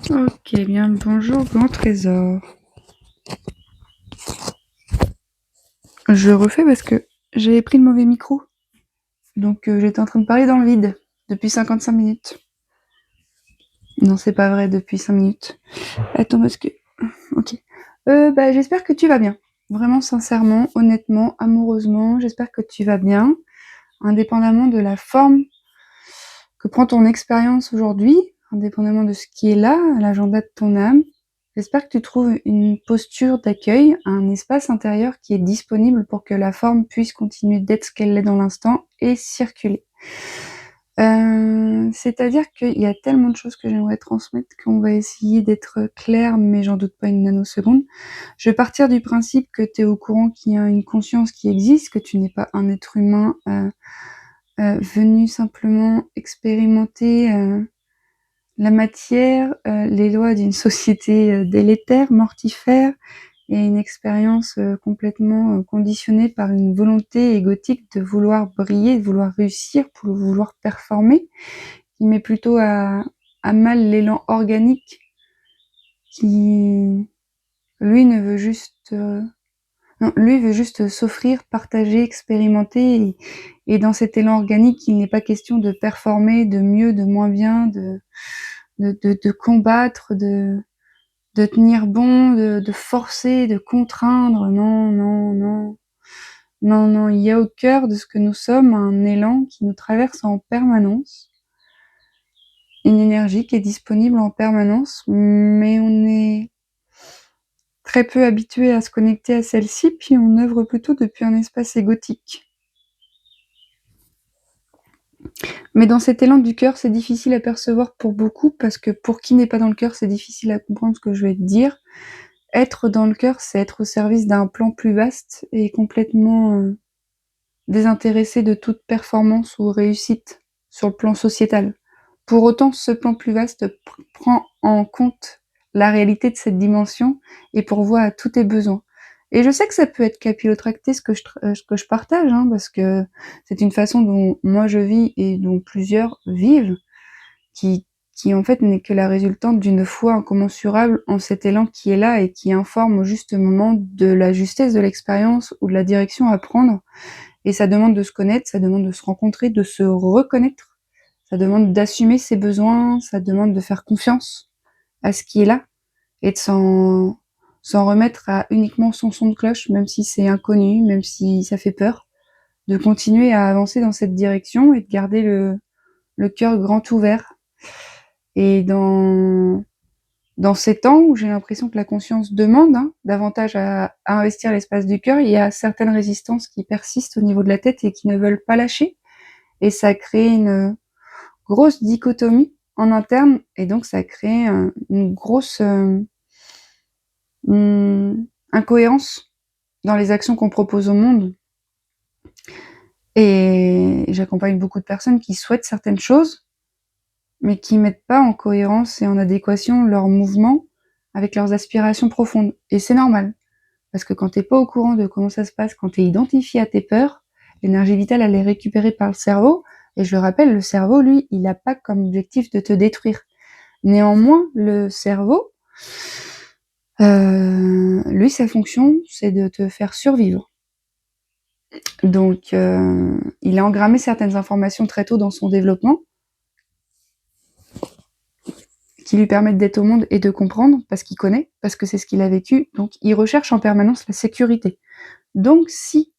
Ok, bien, bonjour, grand trésor. Je refais parce que j'avais pris le mauvais micro. Donc j'étais en train de parler dans le vide depuis 55 minutes. Non, c'est pas vrai, depuis 5 minutes. Attends, parce que... Ok. J'espère que tu vas bien. Vraiment, sincèrement, honnêtement, amoureusement, j'espère que tu vas bien. Indépendamment de la forme que prend ton expérience aujourd'hui, indépendamment de ce qui est là, à l'agenda de ton âme, j'espère que tu trouves une posture d'accueil, un espace intérieur qui est disponible pour que la forme puisse continuer d'être ce qu'elle est dans l'instant et circuler. C'est-à-dire qu'il y a tellement de choses que j'aimerais transmettre qu'on va essayer d'être clair, mais j'en doute pas une nanoseconde. Je vais partir du principe que tu es au courant qu'il y a une conscience qui existe, que tu n'es pas un être humain venu simplement expérimenter la matière, les lois d'une société délétère, mortifère, et une expérience complètement conditionnée par une volonté égotique de vouloir briller, de vouloir réussir, pour vouloir performer, qui met plutôt à mal l'élan organique qui, lui, ne veut juste... non, lui veut juste s'offrir, partager, expérimenter, et dans cet élan organique, il n'est pas question de performer, de mieux, de moins bien, de combattre, de tenir bon, de forcer, de contraindre. Non, non, non. Non, non, il y a au cœur de ce que nous sommes un élan qui nous traverse en permanence, une énergie qui est disponible en permanence, mais on est très peu habitué à se connecter à celle-ci, puis on œuvre plutôt depuis un espace égotique. Mais dans cet élan du cœur, c'est difficile à percevoir pour beaucoup, parce que pour qui n'est pas dans le cœur, c'est difficile à comprendre ce que je vais te dire. Être dans le cœur, c'est être au service d'un plan plus vaste et complètement désintéressé de toute performance ou réussite sur le plan sociétal. Pour autant, ce plan plus vaste prend en compte la réalité de cette dimension et pourvoit à tous tes besoins. Et je sais que ça peut être capillotracté ce que je partage, hein, parce que c'est une façon dont moi je vis et dont plusieurs vivent, qui en fait n'est que la résultante d'une foi incommensurable en cet élan qui est là et qui informe au juste moment de la justesse de l'expérience ou de la direction à prendre. Et ça demande de se connaître, ça demande de se rencontrer, de se reconnaître, ça demande d'assumer ses besoins, ça demande de faire confiance à ce qui est là et de s'en remettre à uniquement son son de cloche, même si c'est inconnu, même si ça fait peur, de continuer à avancer dans cette direction et de garder le cœur grand ouvert. Et dans ces temps où j'ai l'impression que la conscience demande davantage à investir l'espace du cœur, il y a certaines résistances qui persistent au niveau de la tête et qui ne veulent pas lâcher. Et ça crée une grosse dichotomie en interne, et donc ça crée une grosse incohérence dans les actions qu'on propose au monde. Et j'accompagne beaucoup de personnes qui souhaitent certaines choses, mais qui mettent pas en cohérence et en adéquation leurs mouvements avec leurs aspirations profondes. Et c'est normal, parce que quand t'es pas au courant de comment ça se passe, quand t'es identifié à tes peurs, l'énergie vitale, elle est récupérée par le cerveau, et je le rappelle, le cerveau, lui, il n'a pas comme objectif de te détruire. Néanmoins, le cerveau, lui, sa fonction, c'est de te faire survivre. Donc, il a engrammé certaines informations très tôt dans son développement, qui lui permettent d'être au monde et de comprendre, parce qu'il connaît, parce que c'est ce qu'il a vécu, donc il recherche en permanence la sécurité. Donc si,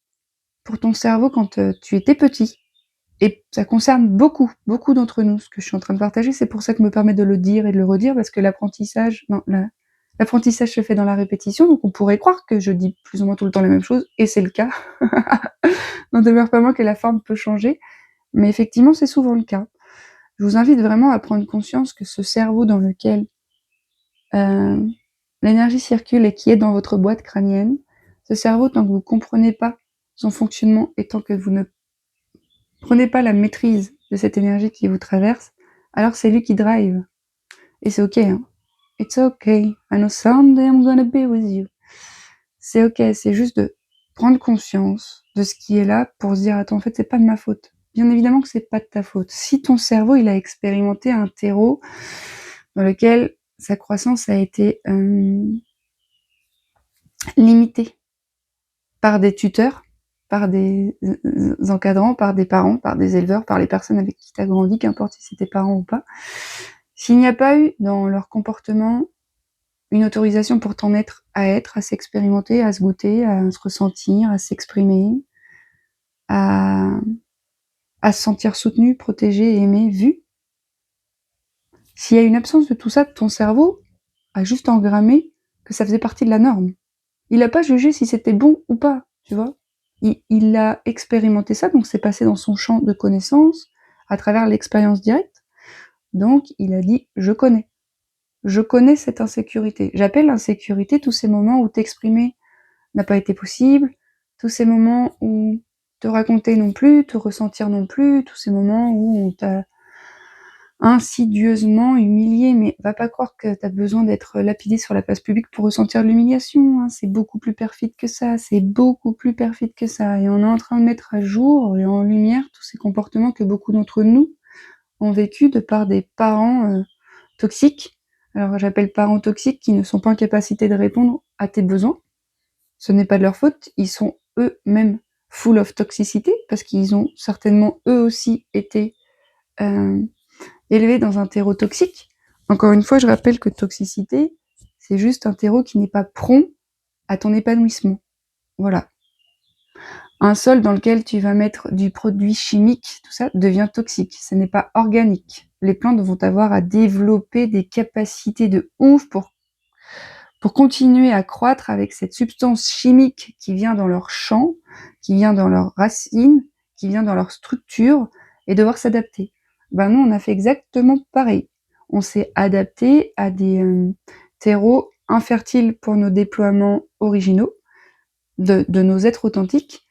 pour ton cerveau, quand tu étais petit, et ça concerne beaucoup, beaucoup d'entre nous, ce que je suis en train de partager, c'est pour ça que je me permets de le dire et de le redire, parce que l'apprentissage se fait dans la répétition, donc on pourrait croire que je dis plus ou moins tout le temps la même chose, et c'est le cas. N'en demeure pas moins que la forme peut changer, mais effectivement, c'est souvent le cas. Je vous invite vraiment à prendre conscience que ce cerveau dans lequel l'énergie circule et qui est dans votre boîte crânienne, ce cerveau, tant que vous ne comprenez pas son fonctionnement et tant que vous ne prenez pas la maîtrise de cette énergie qui vous traverse, alors c'est lui qui drive. Et c'est ok, hein. It's okay. I know someday I'm gonna be with you. C'est ok, c'est juste de prendre conscience de ce qui est là pour se dire, attends, en fait, c'est pas de ma faute. Bien évidemment que c'est pas de ta faute. Si ton cerveau, il a expérimenté un terreau dans lequel sa croissance a été limitée par des tuteurs, par des encadrants, par des parents, par des éleveurs, par les personnes avec qui tu as grandi, qu'importe si c'est tes parents ou pas. S'il n'y a pas eu dans leur comportement une autorisation pour t'en être, à s'expérimenter, à se goûter, à se ressentir, à s'exprimer, à se sentir soutenu, protégé, aimé, vu. S'il y a une absence de tout ça, ton cerveau a juste engrammé que ça faisait partie de la norme. Il n'a pas jugé si c'était bon ou pas, tu vois. Il a expérimenté ça, donc c'est passé dans son champ de connaissances à travers l'expérience directe. Donc il a dit je connais. Je connais cette insécurité. J'appelle insécurité tous ces moments où t'exprimer n'a pas été possible, tous ces moments où te raconter non plus, te ressentir non plus, tous ces moments où on t'a insidieusement humilié, mais va pas croire que t'as besoin d'être lapidé sur la place publique pour ressentir de l'humiliation, hein. C'est beaucoup plus perfide que ça, c'est beaucoup plus perfide que ça. Et on est en train de mettre à jour et en lumière tous ces comportements que beaucoup d'entre nous ont vécu de par des parents toxiques. Alors j'appelle parents toxiques qui ne sont pas en capacité de répondre à tes besoins. Ce n'est pas de leur faute, ils sont eux-mêmes full of toxicité parce qu'ils ont certainement eux aussi été élevés dans un terreau toxique. Encore une fois, je rappelle que toxicité, c'est juste un terreau qui n'est pas prompt à ton épanouissement. Voilà. Un sol dans lequel tu vas mettre du produit chimique, tout ça, devient toxique. Ce n'est pas organique. Les plantes vont avoir à développer des capacités de ouf pour continuer à croître avec cette substance chimique qui vient dans leur champ, qui vient dans leurs racines, qui vient dans leur structure, et devoir s'adapter. Ben nous, on a fait exactement pareil. On s'est adapté à des terreaux infertiles pour nos déploiements originaux, de nos êtres authentiques,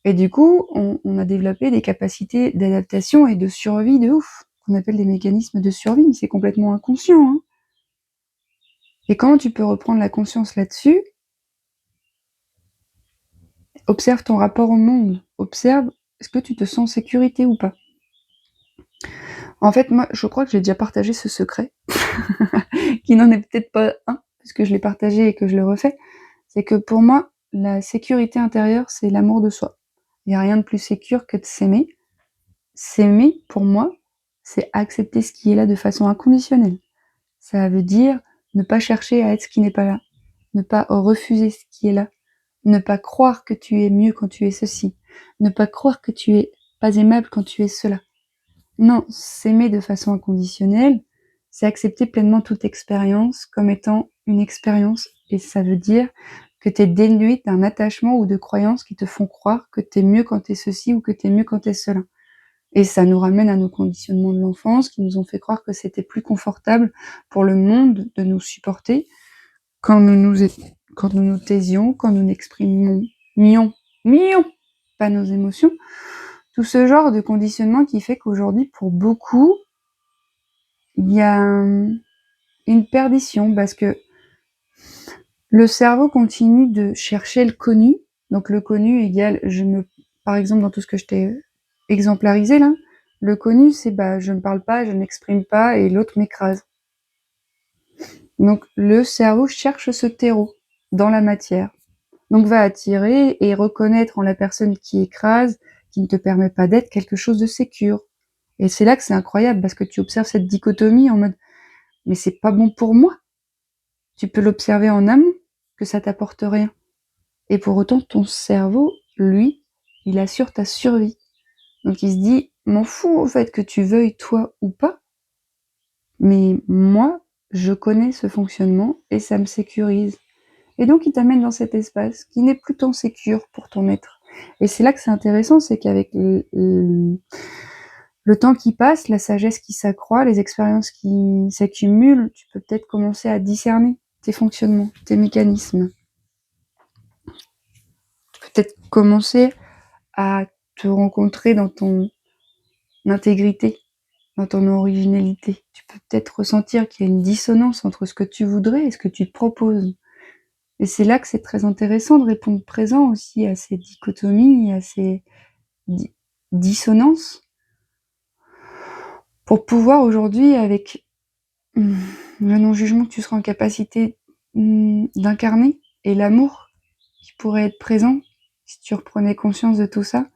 et du coup, on a développé des capacités d'adaptation et de survie de ouf, qu'on appelle des mécanismes de survie, mais c'est complètement inconscient, hein. Et comment tu peux reprendre la conscience là-dessus? Observe ton rapport au monde. Observe, est-ce que tu te sens en sécurité ou pas? En fait, moi, je crois que j'ai déjà partagé ce secret, qui n'en est peut-être pas un, puisque je l'ai partagé et que je le refais. C'est que pour moi, la sécurité intérieure, c'est l'amour de soi. Il n'y a rien de plus sécure que de s'aimer. S'aimer, pour moi, c'est accepter ce qui est là de façon inconditionnelle. Ça veut dire ne pas chercher à être ce qui n'est pas là, ne pas refuser ce qui est là, ne pas croire que tu es mieux quand tu es ceci, ne pas croire que tu es pas aimable quand tu es cela. Non, s'aimer de façon inconditionnelle, c'est accepter pleinement toute expérience comme étant une expérience, et ça veut dire que tu es dénué d'un attachement ou de croyances qui te font croire que tu es mieux quand tu es ceci ou que tu es mieux quand tu es cela. Et ça nous ramène à nos conditionnements de l'enfance qui nous ont fait croire que c'était plus confortable pour le monde de nous supporter quand nous nous taisions, quand nous n'exprimions pas nos émotions. Tout ce genre de conditionnement qui fait qu'aujourd'hui, pour beaucoup, il y a une perdition parce que le cerveau continue de chercher le connu. Donc le connu égale, par exemple, dans tout ce que je t'ai exemplarisé là, le connu, c'est je ne parle pas, je n'exprime pas et l'autre m'écrase. Donc le cerveau cherche ce terreau dans la matière. Donc va attirer et reconnaître en la personne qui écrase, qui ne te permet pas d'être, quelque chose de sécure. Et c'est là que c'est incroyable parce que tu observes cette dichotomie en mode mais c'est pas bon pour moi. Tu peux l'observer en amont, que ça t'apporte rien. Et pour autant, ton cerveau, lui, il assure ta survie. Donc il se dit, m'en fous au fait que tu veuilles toi ou pas, mais moi, je connais ce fonctionnement et ça me sécurise. Et donc il t'amène dans cet espace qui n'est plus tant sécure pour ton être. Et c'est là que c'est intéressant, c'est qu'avec le temps qui passe, la sagesse qui s'accroît, les expériences qui s'accumulent, tu peux peut-être commencer à discerner tes fonctionnements, tes mécanismes. Tu peux peut-être commencer à te rencontrer dans ton intégrité, dans ton originalité. Tu peux peut-être ressentir qu'il y a une dissonance entre ce que tu voudrais et ce que tu te proposes. Et c'est là que c'est très intéressant de répondre présent aussi à ces dichotomies, à ces dissonances, pour pouvoir aujourd'hui, avec Le non-jugement que tu seras en capacité d'incarner et l'amour qui pourrait être présent si tu reprenais conscience de tout ça,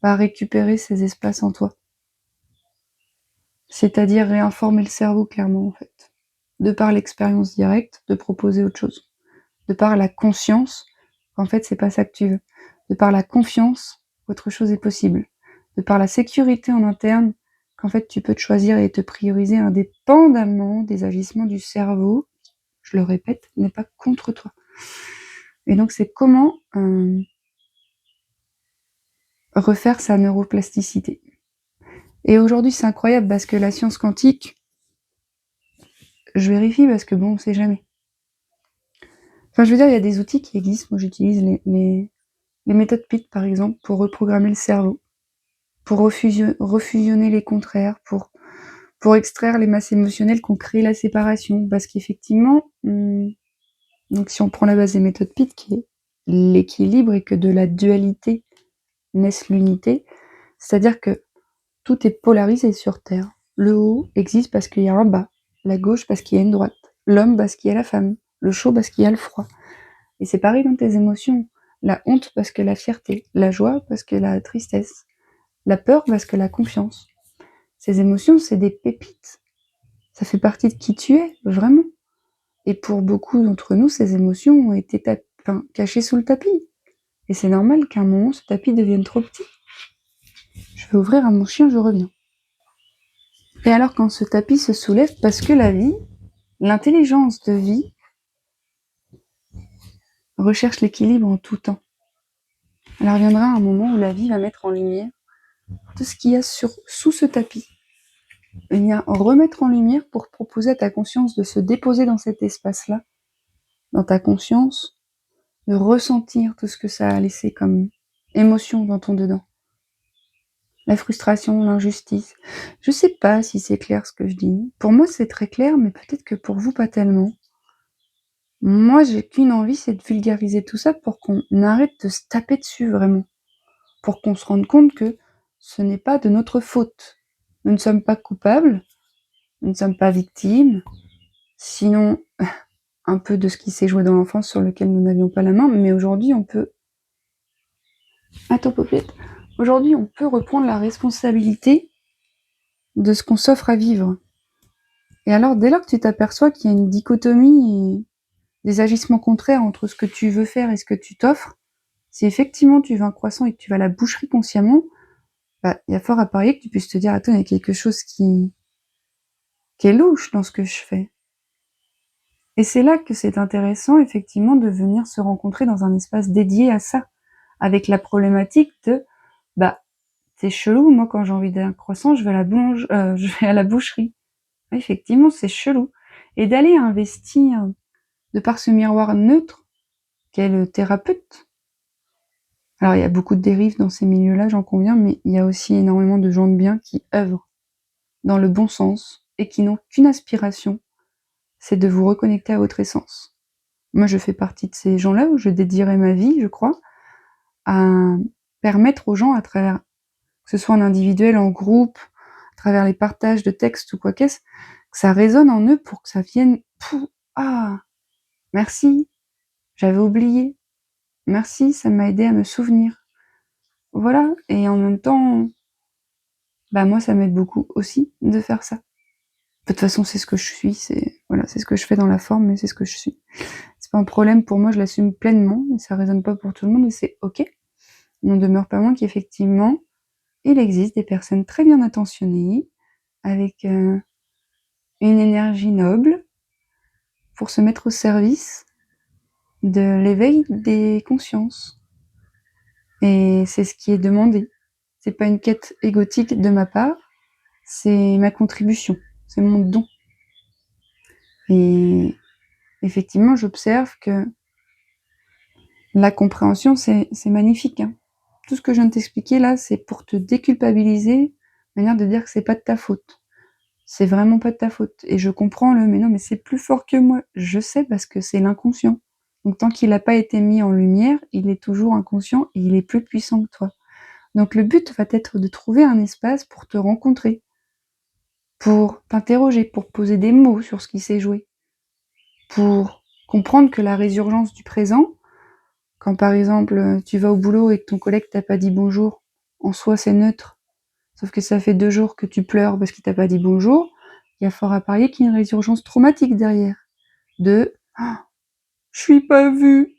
va récupérer ces espaces en toi. C'est-à-dire réinformer le cerveau clairement en fait. De par l'expérience directe, de proposer autre chose. De par la conscience qu'en fait c'est pas ça que tu veux. De par la confiance qu'autre chose est possible. De par la sécurité en interne qu'en fait tu peux te choisir et te prioriser indépendamment des agissements du cerveau, je le répète, n'est pas contre toi. Et donc c'est comment refaire sa neuroplasticité. Et aujourd'hui c'est incroyable parce que la science quantique, je vérifie parce que bon, on sait jamais. Enfin, je veux dire, il y a des outils qui existent. Moi, j'utilise les méthodes PIT, par exemple, pour reprogrammer le cerveau, pour refusionner les contraires, pour extraire les masses émotionnelles qui ont créé la séparation. Parce qu'effectivement, donc si on prend la base des méthodes PIT, qui est l'équilibre et que de la dualité naisse l'unité, c'est-à-dire que tout est polarisé sur Terre. Le haut existe parce qu'il y a un bas, la gauche parce qu'il y a une droite, l'homme parce qu'il y a la femme, le chaud parce qu'il y a le froid. Et c'est pareil dans tes émotions. La honte parce que la fierté, la joie parce que la tristesse, la peur parce que la confiance. Ces émotions, c'est des pépites. Ça fait partie de qui tu es, vraiment. Et pour beaucoup d'entre nous, ces émotions ont été cachées sous le tapis. Et c'est normal qu'à un moment, ce tapis devienne trop petit. Je vais ouvrir à mon chien, je reviens. Et alors quand ce tapis se soulève, parce que la vie, l'intelligence de vie, recherche l'équilibre en tout temps. Alors viendra un moment où la vie va mettre en lumière tout ce qu'il y a sous ce tapis. Il y a remettre en lumière pour proposer à ta conscience de se déposer dans cet espace-là, dans ta conscience, de ressentir tout ce que ça a laissé comme émotion dans ton dedans. La frustration, l'injustice. Je sais pas si c'est clair ce que je dis. Pour moi, c'est très clair, mais peut-être que pour vous, pas tellement. Moi, j'ai qu'une envie, c'est de vulgariser tout ça pour qu'on arrête de se taper dessus, vraiment. Pour qu'on se rende compte que ce n'est pas de notre faute. Nous ne sommes pas coupables, nous ne sommes pas victimes, sinon un peu de ce qui s'est joué dans l'enfance sur lequel nous n'avions pas la main, mais aujourd'hui on peut... Attends, Popette. Aujourd'hui on peut reprendre la responsabilité de ce qu'on s'offre à vivre. Et alors dès lors que tu t'aperçois qu'il y a une dichotomie et des agissements contraires entre ce que tu veux faire et ce que tu t'offres, si effectivement tu veux un croissant et que tu vas à la boucherie consciemment, bah, y a fort à parier que tu puisses te dire, attends, il y a quelque chose qui est louche dans ce que je fais. Et c'est là que c'est intéressant, effectivement, de venir se rencontrer dans un espace dédié à ça, avec la problématique de, bah, c'est chelou, moi, quand j'ai envie d'un croissant, je vais à la boucherie. Effectivement, c'est chelou. Et d'aller investir, de par ce miroir neutre, qu'est le thérapeute. Alors, il y a beaucoup de dérives dans ces milieux-là, j'en conviens, mais il y a aussi énormément de gens de bien qui œuvrent dans le bon sens et qui n'ont qu'une aspiration, c'est de vous reconnecter à votre essence. Moi, je fais partie de ces gens-là où je dédierais ma vie, je crois, à permettre aux gens, à travers, que ce soit en individuel, en groupe, à travers les partages de textes ou quoi qu'est-ce, que ça résonne en eux pour que ça vienne, ah, merci, j'avais oublié, merci, ça m'a aidé à me souvenir. Voilà, et en même temps, bah moi, ça m'aide beaucoup aussi de faire ça. De toute façon, c'est ce que je suis, c'est ce que je fais dans la forme, mais c'est ce que je suis. C'est pas un problème pour moi, je l'assume pleinement, mais ça résonne pas pour tout le monde et c'est ok. Il n'en demeure pas moins qu'effectivement, il existe des personnes très bien intentionnées, avec une énergie noble, pour se mettre au service de l'éveil des consciences. Et c'est ce qui est demandé. C'est pas une quête égotique de ma part, c'est ma contribution, c'est mon don. Et effectivement, j'observe que la compréhension, c'est magnifique. Hein. Tout ce que je viens de t'expliquer là, c'est pour te déculpabiliser, manière de dire que c'est pas de ta faute. C'est vraiment pas de ta faute. Et je comprends mais non, mais c'est plus fort que moi. Je sais parce que c'est l'inconscient. Donc tant qu'il n'a pas été mis en lumière, il est toujours inconscient et il est plus puissant que toi. Donc le but va être de trouver un espace pour te rencontrer, pour t'interroger, pour poser des mots sur ce qui s'est joué, pour comprendre que la résurgence du présent, quand par exemple tu vas au boulot et que ton collègue t'a pas dit bonjour, en soi c'est neutre, sauf que ça fait 2 jours que tu pleures parce qu'il t'a pas dit bonjour, il y a fort à parier qu'il y a une résurgence traumatique derrière. De «Ah, je suis pas vue,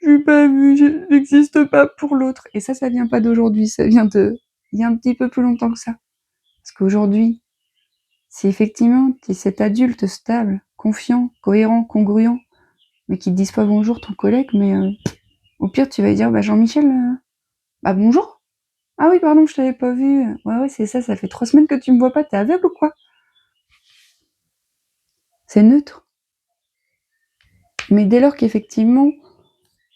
je n'existe pas pour l'autre». Et ça vient pas d'aujourd'hui, ça vient il y a un petit peu plus longtemps que ça. Parce qu'aujourd'hui, si effectivement t'es cet adulte stable, confiant, cohérent, congruent, mais qui te dise pas bonjour ton collègue, mais au pire tu vas lui dire bah Jean-Michel, bah bonjour. Ah oui pardon je t'avais pas vu. Ouais c'est ça fait 3 semaines que tu me vois pas, t'es aveugle ou quoi? C'est neutre. Mais dès lors qu'effectivement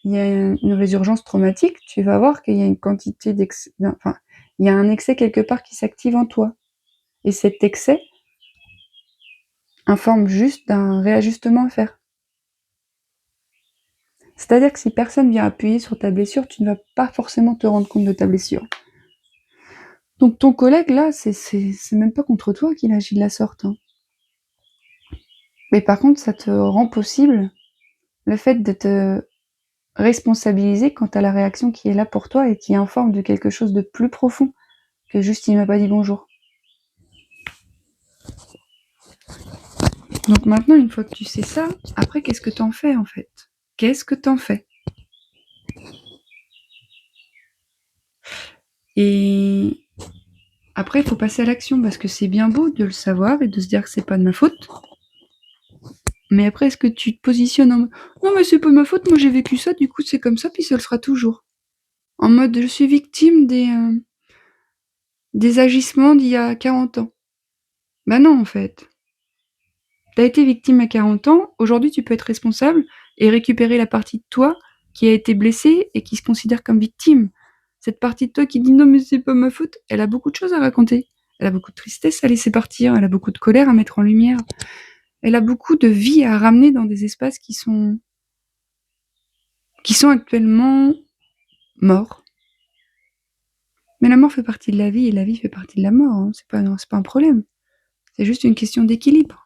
il y a une résurgence traumatique, tu vas voir qu'il y a une quantité d'excès, enfin il y a un excès quelque part qui s'active en toi. Et cet excès informe juste d'un réajustement à faire. C'est-à-dire que si personne vient appuyer sur ta blessure, tu ne vas pas forcément te rendre compte de ta blessure. Donc ton collègue là, c'est même pas contre toi qu'il agit de la sorte, hein. Mais par contre, ça te rend possible le fait de te responsabiliser quant à la réaction qui est là pour toi et qui informe de quelque chose de plus profond que juste il m'a pas dit bonjour. Donc maintenant, une fois que tu sais ça, après qu'est-ce que t'en fais en fait? Qu'est-ce que t'en fais? Et après, il faut passer à l'action parce que c'est bien beau de le savoir et de se dire que c'est pas de ma faute. Mais après, est-ce que tu te positionnes en mode non, mais c'est pas de ma faute, moi j'ai vécu ça, du coup c'est comme ça, puis ça le sera toujours. En mode je suis victime des agissements d'il y a 40 ans. Bah non, en fait. T'as été victime à 40 ans, aujourd'hui tu peux être responsable et récupérer la partie de toi qui a été blessée et qui se considère comme victime. Cette partie de toi qui dit non, mais c'est pas ma faute, elle a beaucoup de choses à raconter. Elle a beaucoup de tristesse à laisser partir, elle a beaucoup de colère à mettre en lumière. Elle a beaucoup de vie à ramener dans des espaces qui sont actuellement morts. Mais la mort fait partie de la vie et la vie fait partie de la mort, hein. C'est pas un problème. C'est juste une question d'équilibre.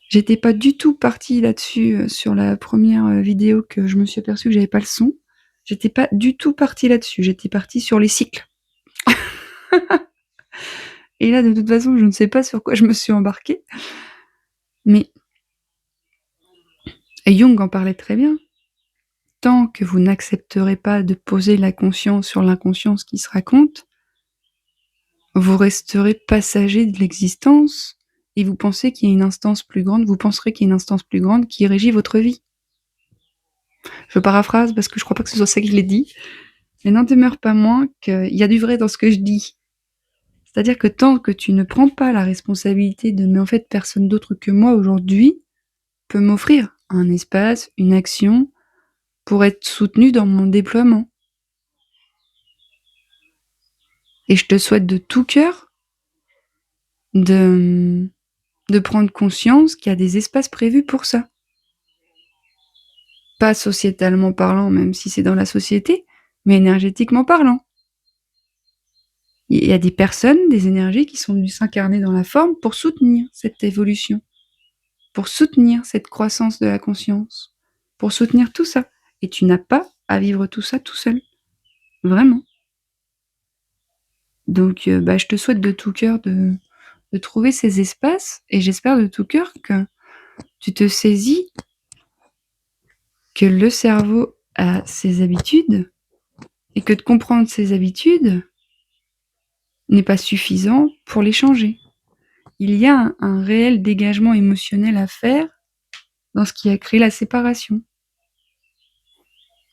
J'étais pas du tout partie là-dessus sur la première vidéo que je me suis aperçue que j'avais pas le son. J'étais pas du tout partie là-dessus. J'étais partie sur les cycles. Et là, de toute façon, je ne sais pas sur quoi je me suis embarquée. Mais Jung en parlait très bien. Tant que vous n'accepterez pas de poser la conscience sur l'inconscience qui se raconte, vous resterez passager de l'existence et vous pensez qu'il y a une instance plus grande, vous penserez qu'il y a une instance plus grande qui régit votre vie. Je paraphrase parce que je crois pas que ce soit ça que je l'ai dit, mais n'en demeure pas moins qu'il y a du vrai dans ce que je dis. C'est-à-dire que tant que tu ne prends pas la responsabilité de mais en fait personne d'autre que moi aujourd'hui peut m'offrir un espace, une action pour être soutenu dans mon déploiement. Et je te souhaite de tout cœur de prendre conscience qu'il y a des espaces prévus pour ça. Pas sociétalement parlant, même si c'est dans la société, mais énergétiquement parlant. Il y a des personnes, des énergies qui sont venues s'incarner dans la forme pour soutenir cette évolution, pour soutenir cette croissance de la conscience, pour soutenir tout ça. Et tu n'as pas à vivre tout ça tout seul. Vraiment. Donc, je te souhaite de tout cœur de trouver ces espaces et j'espère de tout cœur que tu te saisis que le cerveau a ses habitudes et que de comprendre ses habitudes n'est pas suffisant pour les changer. Il y a un réel dégagement émotionnel à faire dans ce qui a créé la séparation,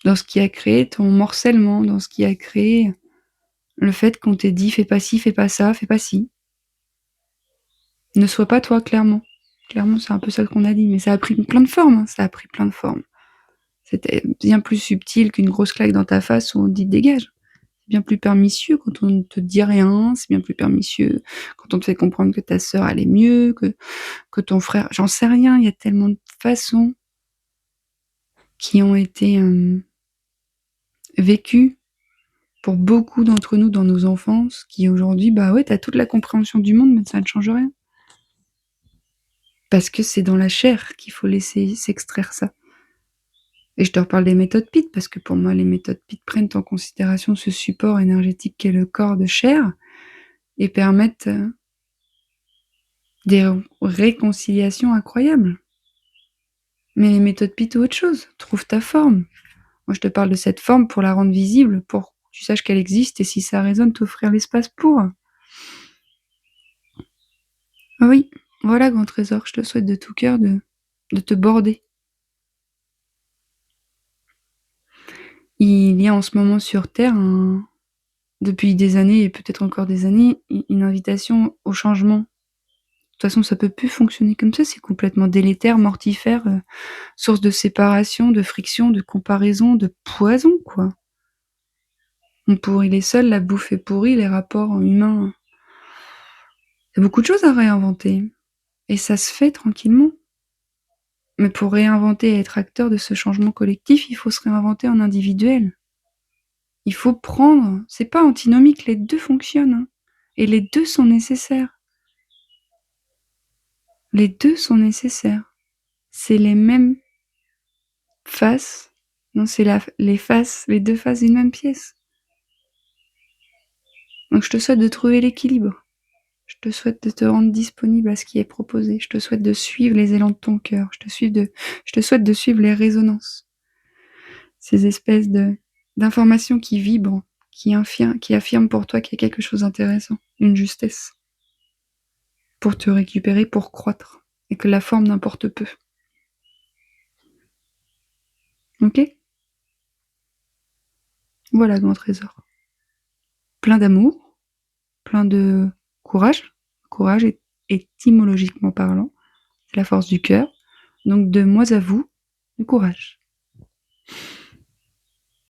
dans ce qui a créé ton morcellement, dans ce qui a créé le fait qu'on t'ait dit fais pas ci, fais pas ça, fais pas ci. Ne sois pas toi, clairement. Clairement, c'est un peu ça qu'on a dit, mais ça a pris plein de formes, hein, ça a pris plein de formes. C'était bien plus subtil qu'une grosse claque dans ta face où on te dit dégage. C'est bien plus permissieux quand on ne te dit rien, c'est bien plus permissieux quand on te fait comprendre que ta sœur allait mieux, que ton frère, j'en sais rien, il y a tellement de façons qui ont été vécues Pour beaucoup d'entre nous dans nos enfances, qui aujourd'hui, bah ouais, t'as toute la compréhension du monde, mais ça ne change rien. Parce que c'est dans la chair qu'il faut laisser s'extraire ça. Et je te reparle des méthodes PIT, parce que pour moi, les méthodes PIT prennent en considération ce support énergétique qu'est le corps de chair et permettent des réconciliations incroyables. Mais les méthodes PIT ou autre chose, trouve ta forme. Moi, je te parle de cette forme pour la rendre visible, pour que tu saches qu'elle existe et si ça résonne, t'offrir l'espace pour. Ah oui, voilà, grand trésor, je te souhaite de tout cœur de te border. Il y a en ce moment sur Terre, depuis des années et peut-être encore des années, une invitation au changement. De toute façon, ça peut plus fonctionner comme ça, c'est complètement délétère, mortifère, source de séparation, de friction, de comparaison, de poison, quoi. On pourrit les sols, la bouffe est pourrie, les rapports humains. Il y a beaucoup de choses à réinventer. Et ça se fait tranquillement. Mais pour réinventer et être acteur de ce changement collectif, il faut se réinventer en individuel. Il faut prendre, c'est pas antinomique, les deux fonctionnent, hein. Et les deux sont nécessaires. Les deux sont nécessaires. C'est les mêmes faces. Non, c'est les faces, les deux faces d'une même pièce. Donc je te souhaite de trouver l'équilibre. Je te souhaite de te rendre disponible à ce qui est proposé. Je te souhaite de suivre les élans de ton cœur. Je te souhaite de suivre les résonances. Ces espèces d'informations qui vibrent, qui affirment pour toi qu'il y a quelque chose d'intéressant, une justesse. Pour te récupérer, pour croître. Et que la forme n'importe peu. Ok ? Voilà, grand trésor. Plein d'amour, plein de courage. Courage est étymologiquement parlant, c'est la force du cœur. Donc de moi à vous, du courage.